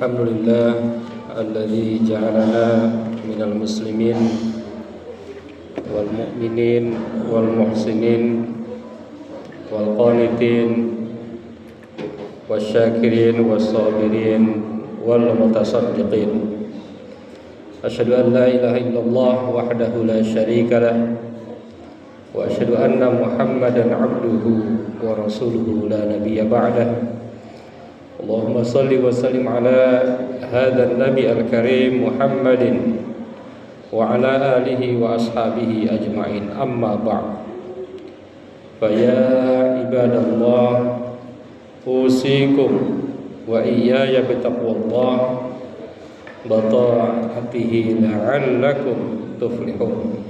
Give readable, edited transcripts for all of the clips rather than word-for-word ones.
Alhamdulillah alladzi ja'alana minal muslimin wal mu'minin wal muhsinin wal qanitin wasyakirin wassabirin wal mutasaddiqin. Asyhadu an la ilaha illallah wahdahu la syarika lah wa asyhadu anna Muhammadan abduhu wa rasuluhu la nabiyya ba'dah. Allahumma salli wa sallim ala hadha an-nabi al-karim Muhammadin wa ala alihi wa ashabihi ajma'in, amma ba'd. Fa ya ibadallah, usikum wa iyaya bitaqwallah wa ta'atihi la'allakum tuflihun.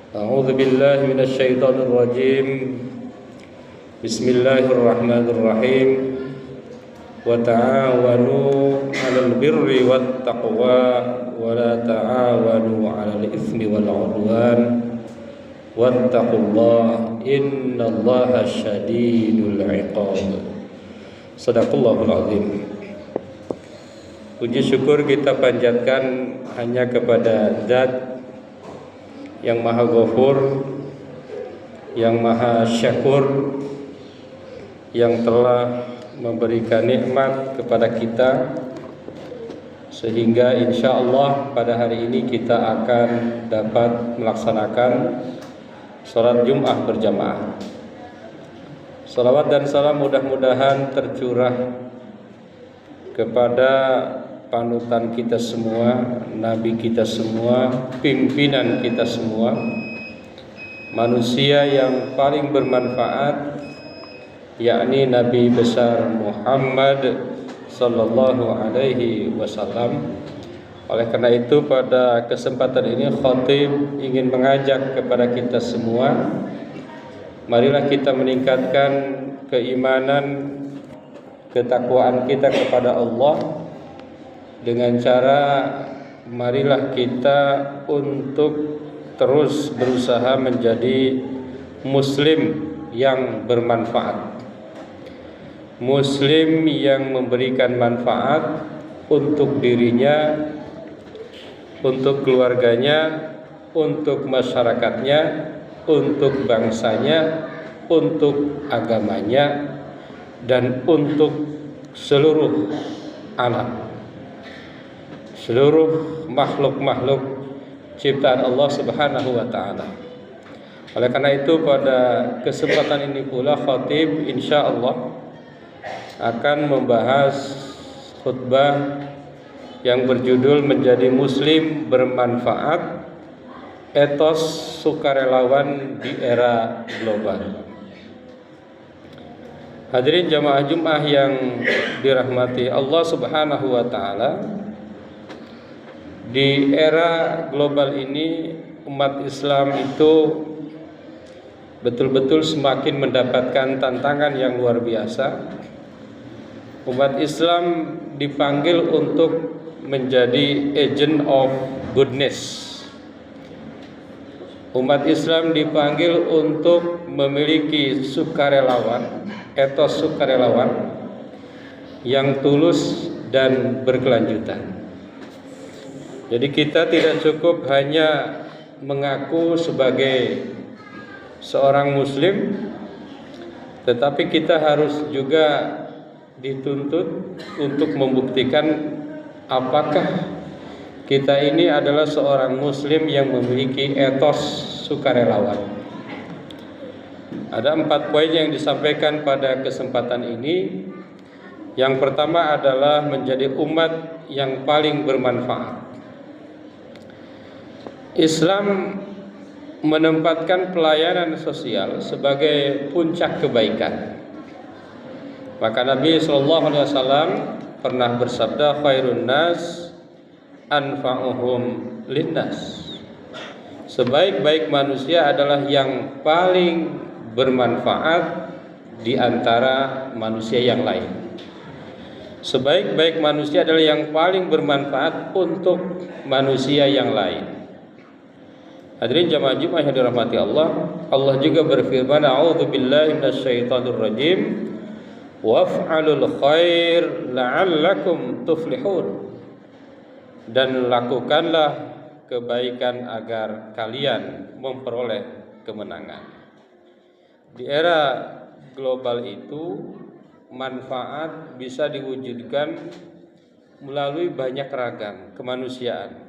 A'udzu billahi minasy syaithanir rajim. Bismillahirrahmanirrahim. Wa ta'awanu 'alal birri wat taqwa wa la ta'awanu 'alal itsmi wal 'udwan wattaqullaha innallaha syadidul 'iqab. Shadaqallahul azim. Puji syukur kita panjatkan hanya kepada Zat yang Maha Ghafur, yang Maha Syakur, yang telah memberikan nikmat kepada kita sehingga insyaallah pada hari ini kita akan dapat melaksanakan salat Jumat berjamaah. Salawat dan salam mudah-mudahan tercurah kepada panutan kita semua, nabi kita semua, pimpinan kita semua, manusia yang paling bermanfaat, yakni Nabi besar Muhammad sallallahu alaihi wasallam. Oleh karena itu pada kesempatan ini khatib ingin mengajak kepada kita semua, marilah kita meningkatkan keimanan, ketakwaan kita kepada Allah dengan cara marilah kita untuk terus berusaha menjadi muslim yang bermanfaat, muslim yang memberikan manfaat untuk dirinya, untuk keluarganya, untuk masyarakatnya, untuk bangsanya, untuk agamanya, dan untuk seluruh alam, seluruh makhluk-makhluk ciptaan Allah Subhanahu wa ta'ala. Oleh karena itu pada kesempatan ini pula khatib insyaallah akan membahas khutbah yang berjudul Menjadi Muslim Bermanfaat, Etos Sukarelawan di Era Global. Hadirin jamaah Jumat yang dirahmati Allah Subhanahu wa ta'ala, di era global ini umat Islam itu betul-betul semakin mendapatkan tantangan yang luar biasa. Umat Islam dipanggil untuk menjadi agent of goodness. Umat Islam dipanggil untuk memiliki sukarelawan, etos sukarelawan yang tulus dan berkelanjutan. Jadi kita tidak cukup hanya mengaku sebagai seorang muslim, tetapi kita harus juga dituntut untuk membuktikan apakah kita ini adalah seorang muslim yang memiliki etos sukarelawan. Ada 4 poin yang disampaikan pada kesempatan ini. Yang pertama adalah menjadi umat yang paling bermanfaat. Islam menempatkan pelayanan sosial sebagai puncak kebaikan. Maka Nabi SAW pernah bersabda, khairun nas anfa'uhum linnas. Sebaik-baik manusia adalah yang paling bermanfaat di antara manusia yang lain. Sebaik-baik manusia adalah yang paling bermanfaat untuk manusia yang lain. Hadirin jamaah Jumat yang dirahmati Allah, Allah juga berfirman, a'udzubillahi minasyaitonir rajim, waf'alul khair la'allakum tuflihun. Dan lakukanlah kebaikan agar kalian memperoleh kemenangan. Di era global itu, manfaat bisa diwujudkan melalui banyak ragam kemanusiaan.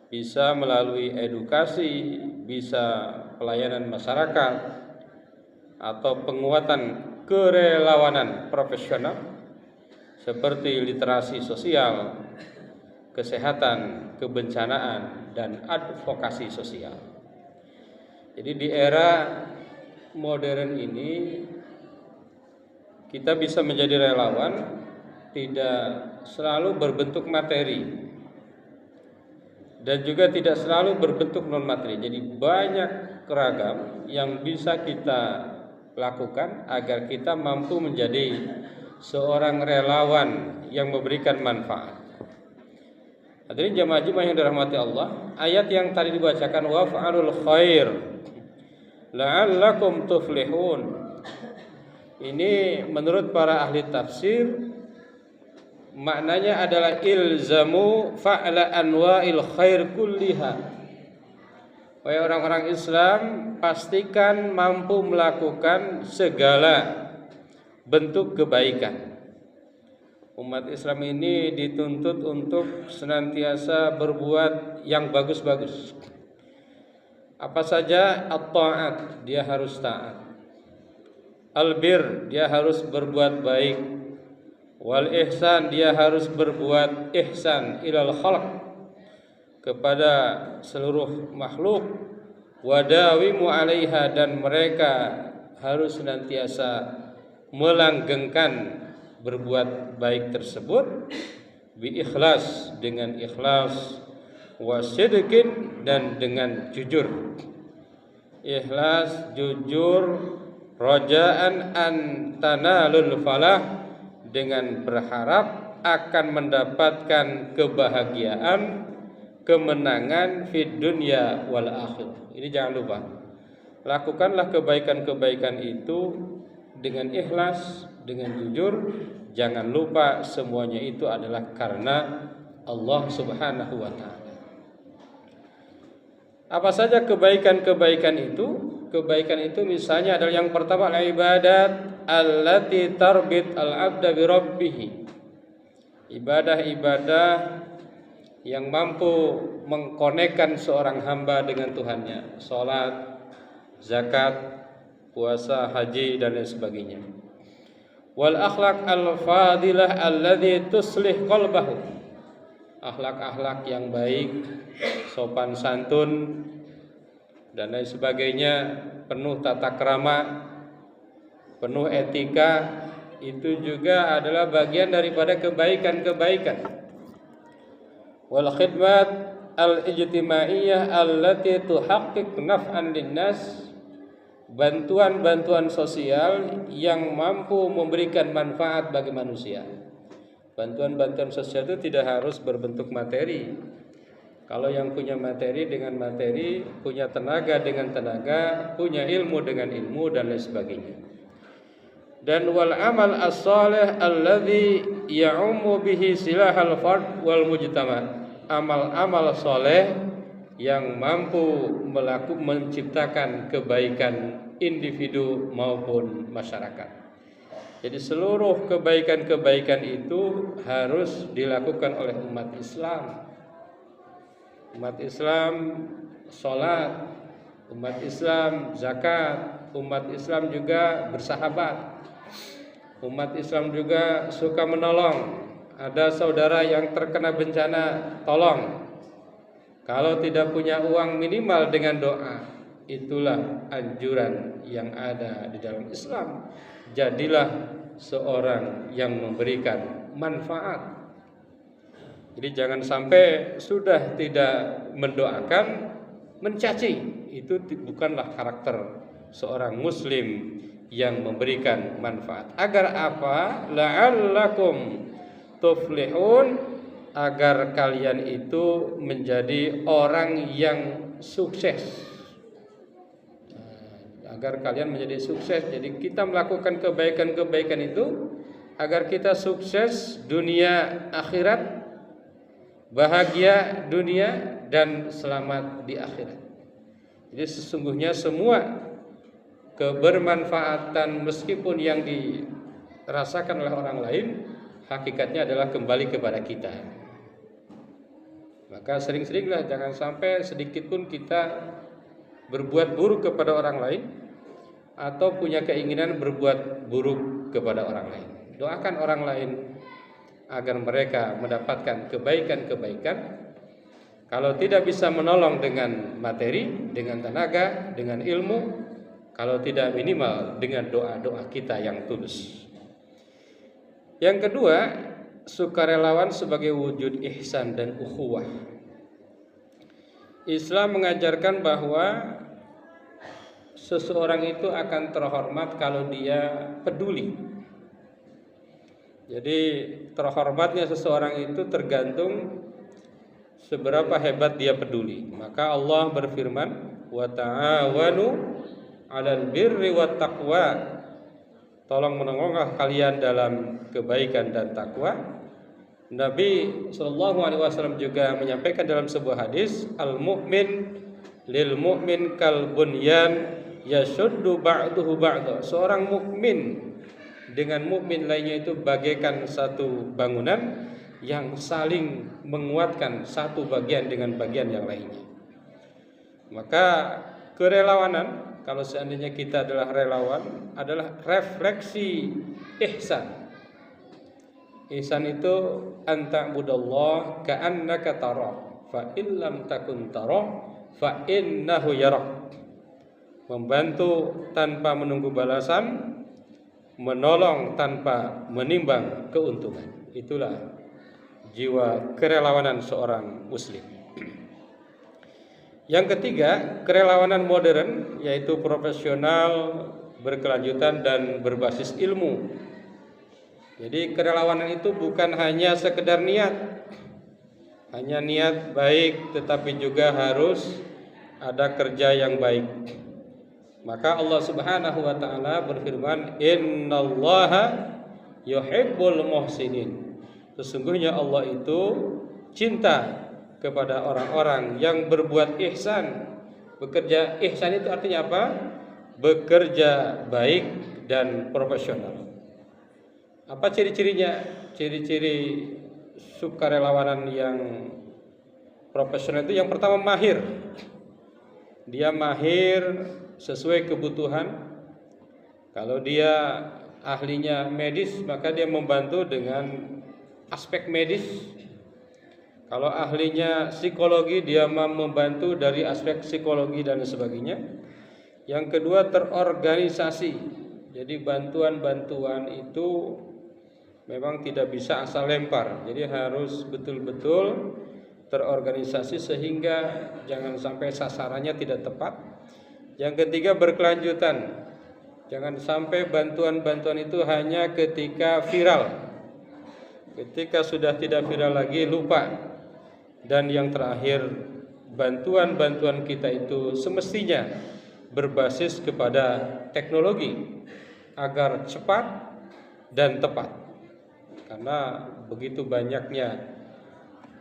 Bisa melalui edukasi, bisa pelayanan masyarakat, atau penguatan kerelawanan profesional seperti literasi sosial, kesehatan, kebencanaan, dan advokasi sosial. Jadi di era modern ini kita bisa menjadi relawan tidak selalu berbentuk materi dan juga tidak selalu berbentuk non materi. Jadi banyak keragam yang bisa kita lakukan agar kita mampu menjadi seorang relawan yang memberikan manfaat. Hadirin jamaah Jumat yang dirahmati Allah, ayat yang tadi dibacakan waf'alul khair la'allakum tuflihun, ini menurut para ahli tafsir maknanya adalah ilzamu fa'la anwa'il khair kulliha. Wahai orang-orang Islam, pastikan mampu melakukan segala bentuk kebaikan. Umat Islam ini dituntut untuk senantiasa berbuat yang bagus-bagus. Apa saja? At-ta'at, dia harus taat. Al-bir, dia harus berbuat baik. Wal ihsan, dia harus berbuat ihsan ilal khalq, kepada seluruh makhluk. Wadawimu 'alaiha, dan mereka harus senantiasa melanggengkan berbuat baik tersebut bi ikhlas, dengan ikhlas, wasidqin, dan dengan jujur. Ikhlas, jujur, rajaan an tanalul falah, dengan berharap akan mendapatkan kebahagiaan, kemenangan fid dunya wal akhirah. Ini jangan lupa. Lakukanlah kebaikan-kebaikan itu dengan ikhlas, dengan jujur. Jangan lupa semuanya itu adalah karena Allah Subhanahu wa taala. Apa saja kebaikan-kebaikan itu? Kebaikan itu misalnya adalah yang pertama ibadat allati tarbit al-'abda bi rabbih. Ibadah-ibadah yang mampu mengkonekkan seorang hamba dengan Tuhannya. Salat, zakat, puasa, haji, dan lain sebagainya. Wal akhlaq al-fadilah alladhi tuslih qalbahu. Akhlak-akhlak yang baik, sopan santun, dan lain sebagainya, penuh tata krama, penuh etika, itu juga adalah bagian daripada kebaikan-kebaikan. Wal khidmat al-ijtimaiyah allati tuhaqqiq naf'an linnas, bantuan-bantuan sosial yang mampu memberikan manfaat bagi manusia. Bantuan-bantuan sosial itu tidak harus berbentuk materi. Kalau yang punya materi dengan materi, punya tenaga dengan tenaga, punya ilmu dengan ilmu, dan lain sebagainya. Dan wal amal as-salih alladhi ya'ummu bihi silahal fard wal mujtama. Amal-amal soleh yang mampu menciptakan kebaikan individu maupun masyarakat. Jadi seluruh kebaikan-kebaikan itu harus dilakukan oleh umat Islam. Umat Islam sholat, umat Islam zakat, umat Islam juga bersahabat, umat Islam juga suka menolong. Ada saudara yang terkena bencana, tolong. Kalau tidak punya uang, minimal dengan doa. Itulah anjuran yang ada di dalam Islam. Jadilah seorang yang memberikan manfaat. Jadi jangan sampai sudah tidak mendoakan, mencaci. Itu bukanlah karakter seorang muslim yang memberikan manfaat. Agar apa? La'allakum tuflihun, agar kalian itu menjadi orang yang sukses. Agar kalian menjadi sukses. Jadi kita melakukan kebaikan-kebaikan itu agar kita sukses dunia akhirat, bahagia dunia dan selamat di akhirat. Jadi sesungguhnya semua kebermanfaatan meskipun yang dirasakan oleh orang lain, hakikatnya adalah kembali kepada kita. Maka sering-seringlah jangan sampai sedikit pun kita berbuat buruk kepada orang lain atau punya keinginan berbuat buruk kepada orang lain. Doakan orang lain agar mereka mendapatkan kebaikan-kebaikan. Kalau tidak bisa menolong dengan materi, dengan tenaga, dengan ilmu, kalau tidak minimal dengan doa-doa kita yang tulus. Yang kedua, sukarelawan sebagai wujud ihsan dan ukhuwah. Islam mengajarkan bahwa seseorang itu akan terhormat kalau dia peduli. Jadi terhormatnya seseorang itu tergantung seberapa hebat dia peduli. Maka Allah berfirman, "Wa ta'awanu 'alal birri wat taqwa." Tolong menolonglah kalian dalam kebaikan dan takwa. Nabi sallallahu alaihi wasallam juga menyampaikan dalam sebuah hadis, "Al-mu'min lil mu'min kal bunyan yashuddu ba'duhu ba'da." Seorang mukmin dengan mukmin lainnya itu bagaikan satu bangunan yang saling menguatkan satu bagian dengan bagian yang lainnya. Maka kerelawanan, kalau seandainya kita adalah relawan, adalah refleksi ihsan. Ihsan itu anta'budallah ka'annaka tarah, fa in lam takun tarah fa innahu yarak. Membantu tanpa menunggu balasan, menolong tanpa menimbang keuntungan. Itulah jiwa kerelawanan seorang muslim. Yang ketiga, kerelawanan modern, yaitu profesional, berkelanjutan dan berbasis ilmu. Jadi kerelawanan itu bukan hanya sekedar niat, hanya niat baik, tetapi juga harus ada kerja yang baik. Maka Allah Subhanahu wa taala berfirman, "Innallaha yuhibbul muhsinin." Sesungguhnya Allah itu cinta kepada orang-orang yang berbuat ihsan. Bekerja ihsan itu artinya apa? Bekerja baik dan profesional. Apa ciri-cirinya? Ciri-ciri sukarelawanan yang profesional itu yang pertama mahir. Dia mahir sesuai kebutuhan. Kalau dia ahlinya medis, maka dia membantu dengan aspek medis. Kalau ahlinya psikologi, dia membantu dari aspek psikologi dan sebagainya. Yang kedua, terorganisasi. Jadi bantuan-bantuan itu memang tidak bisa asal lempar. Jadi harus betul-betul terorganisasi sehingga jangan sampai sasarannya tidak tepat. Yang ketiga, berkelanjutan. Jangan sampai bantuan-bantuan itu hanya ketika viral. Ketika sudah tidak viral lagi, lupa. Dan yang terakhir, bantuan-bantuan kita itu semestinya berbasis kepada teknologi agar cepat dan tepat. Karena begitu banyaknya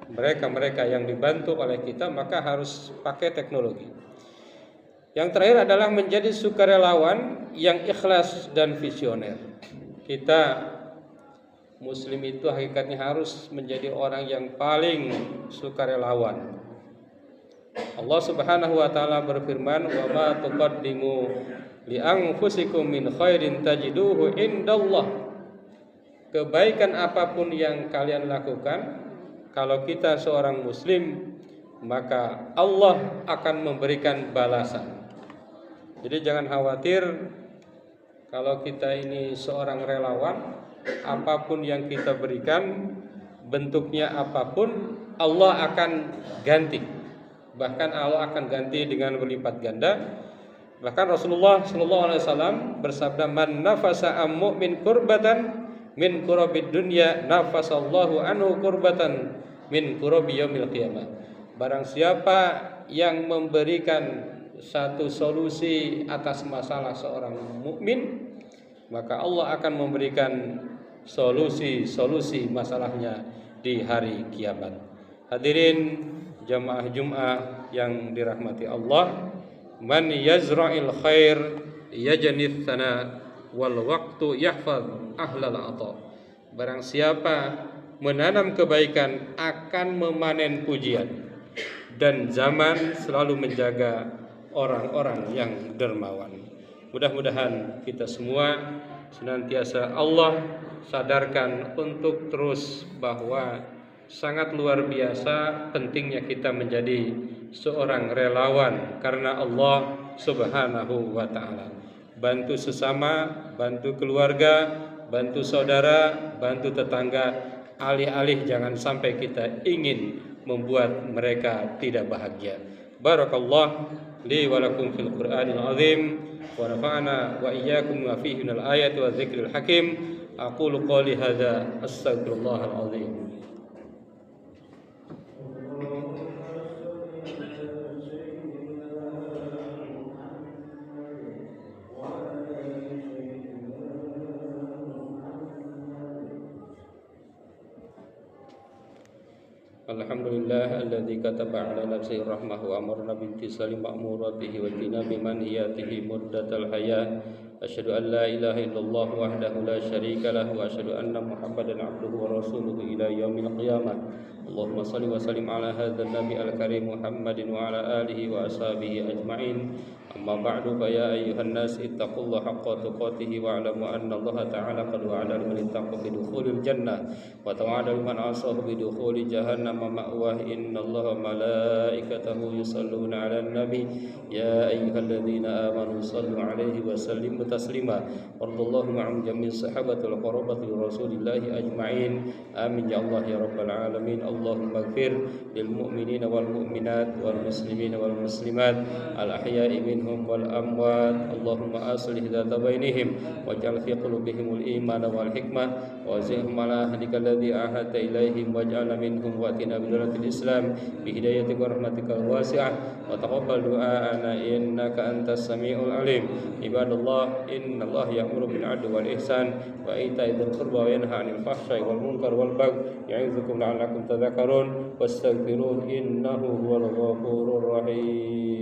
mereka-mereka yang dibantu oleh kita, maka harus pakai teknologi. Yang terakhir adalah menjadi sukarelawan yang ikhlas dan visioner. Kita muslim itu hakikatnya harus menjadi orang yang paling sukarelawan. Allah Subhanahu wa taala berfirman, "Wa ma tuqaddimu li anfusikum min khairin tajiduhu indallah." Kebaikan apapun yang kalian lakukan, kalau kita seorang muslim, maka Allah akan memberikan balasan. Jadi jangan khawatir kalau kita ini seorang relawan, apapun yang kita berikan, bentuknya apapun, Allah akan ganti. Bahkan Allah akan ganti dengan berlipat ganda. Bahkan Rasulullah SAW bersabda, "Man nafasa am mu'min kurbatan min kurabid dunya nafasallahu anhu kurbatan min kurabi yaumil qiyamah." Barang siapa yang memberikan satu solusi atas masalah seorang mukmin, maka Allah akan memberikan solusi masalahnya di hari kiamat. Hadirin jamaah Jumat yang dirahmati Allah, man yazra'il khair yajnith sana wal waqtu yahfaz ahlal ata. Barang siapa menanam kebaikan akan memanen pujian, dan zaman selalu menjaga orang-orang yang dermawan. Mudah-mudahan kita semua senantiasa Allah sadarkan untuk terus bahwa sangat luar biasa pentingnya kita menjadi seorang relawan karena Allah Subhanahu wa taala. Bantu sesama, bantu keluarga, bantu saudara, bantu tetangga, alih-alih jangan sampai kita ingin membuat mereka tidak bahagia. Barakallah li wa lakum fil Qur'anil azim wa nafa'ana wa iyyakum ma fihi minal ayati wa dzikril hakim. Aqulu qouli hadza astaghfirullahal azim. Alhamdulillah alladzi kataba ala nafsihi rahmah wa amarna bimtisali ma'muratihi wa jinabi manhiyatihi muddatal hayat. Asyhadu an la ilaha illallah wahdahu la syarika lahu wa asyhadu anna Muhammadan abduhu wa rasuluhu ila yaumil qiyamah. Allahumma salli wa sallim ala hadzal nabi al-karim Muhammadin wa ala alihi wa ashabihi ajma'in. Amma ba'du fa ya ayyuhan nas ittaqullaha haqqa tuqatih wa alamu anna Allah ta'ala qad wa'ada liman ittaqa bi dukhulil jannah wa tawa'ada liman asahu bi dukhuli jahannam ma'wah. Innallaha malaikatahu yusalluna 'alan nabi ya ayyuhalladzina amanu sallu 'alaihi wa sallimu taslima. Wardallahu ma'am jami'i sahabatil qarabati rasulillahi ajma'in. Amin ya Allah ya rabbal alamin. Allahumma ighfir lil mu'minina wal mu'minat wal muslimina wal muslimat al ahya'i minhum wal amwat. Allahumma aslih dzata bainihim waj'al fi qulubihimul iman wal hikmah wa zidhum ala hadika alladhi ahadta ilaihim waj'alna minhum wa atina bidalatil islam bi hidayatika wa rahmatika wasi'ah wa taqabbal du'ana innaka antas samiul alim. Ibadallah, innallaha ya'muru bil 'adli wal ihsan wa ita'i dzil qurba wa yanha 'anil fahsya'i wal munkar wal baghi ya'idzukum la'allakum tadhakkarun wastaghfiruhu innahu huwal ghafurur rahim.